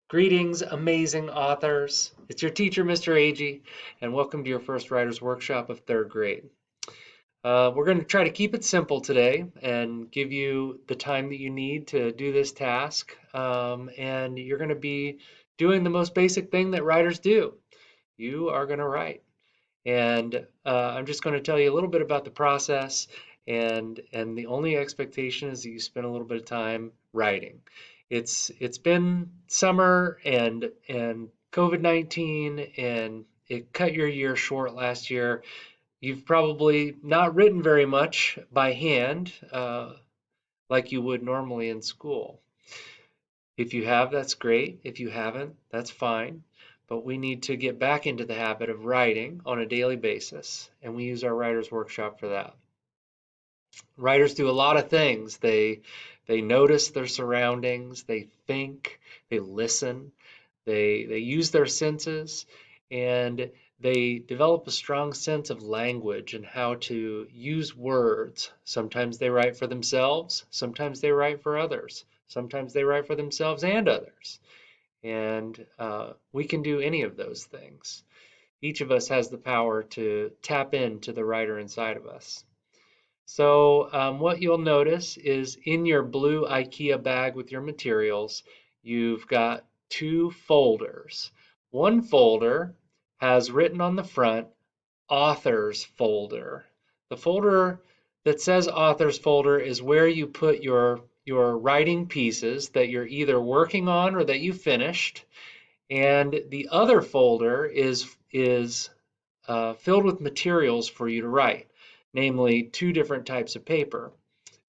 Greetings, amazing authors. It's your teacher, Mr. Agee, and welcome to your first writer's workshop of third grade. We're going to try to keep it simple today and give you the time that you need to do this task. And you're going to be doing the most basic thing that writers do. You are going to write. And I'm just going to tell you a little bit about the process, and the only expectation is that you spend a little bit of time writing. It's been summer and COVID-19, and it cut your year short last year. You've probably not written very much by hand like you would normally in school. If you have, that's great. If you haven't, that's fine. But we need to get back into the habit of writing on a daily basis, and we use our writer's workshop for that. Writers do a lot of things. They notice their surroundings, they think, they listen, they use their senses, and they develop a strong sense of language and how to use words. Sometimes they write for themselves, sometimes they write for others, sometimes they write for themselves and others. And we can do any of those things. Each of us has the power to tap into the writer inside of us. So what you'll notice is in your blue IKEA bag with your materials, you've got two folders. One folder has written on the front, authors folder. The folder that says authors folder is where you put your writing pieces that you're either working on or that you finished. And the other folder is filled with materials for you to write, namely two different types of paper.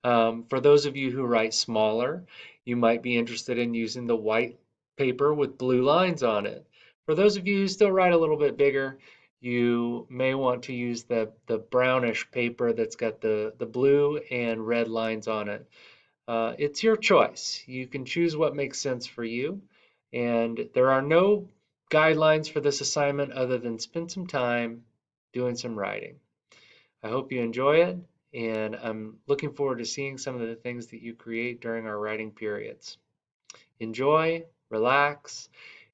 For those of you who write smaller, you might be interested in using the white paper with blue lines on it. For those of you who still write a little bit bigger, you may want to use the brownish paper that's got the blue and red lines on it. It's your choice. You can choose what makes sense for you. And there are no guidelines for this assignment other than spend some time doing some writing. I hope you enjoy it, and I'm looking forward to seeing some of the things that you create during our writing periods. Enjoy, relax.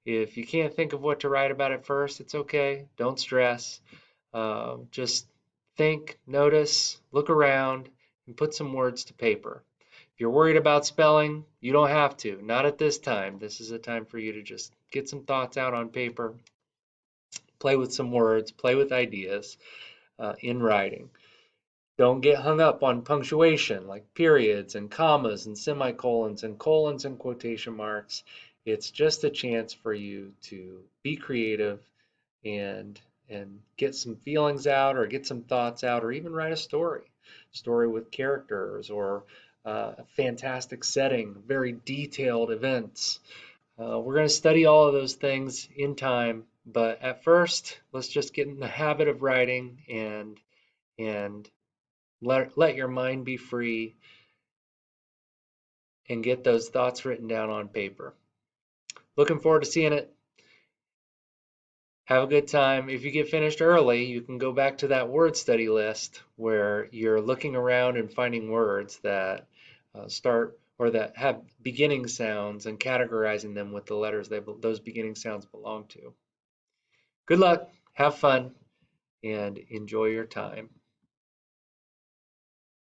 If you can't think of what to write about at first, it's okay. Don't stress. Just think, notice, look around, and put some words to paper. If you're worried about spelling, you don't have to. Not at this time. This is a time for you to just get some thoughts out on paper, play with some words, play with ideas in writing. Don't get hung up on punctuation like periods and commas and semicolons and colons and quotation marks. It's just a chance for you to be creative and get some feelings out or get some thoughts out or even write a story with characters or a fantastic setting, very detailed events. We're going to study all of those things in time, but at first, let's just get in the habit of writing and let your mind be free and get those thoughts written down on paper. Looking forward to seeing it. Have a good time. If you get finished early, you can go back to that word study list where you're looking around and finding words that start or that have beginning sounds and categorizing them with the letters those beginning sounds belong to. Good luck, have fun, and enjoy your time.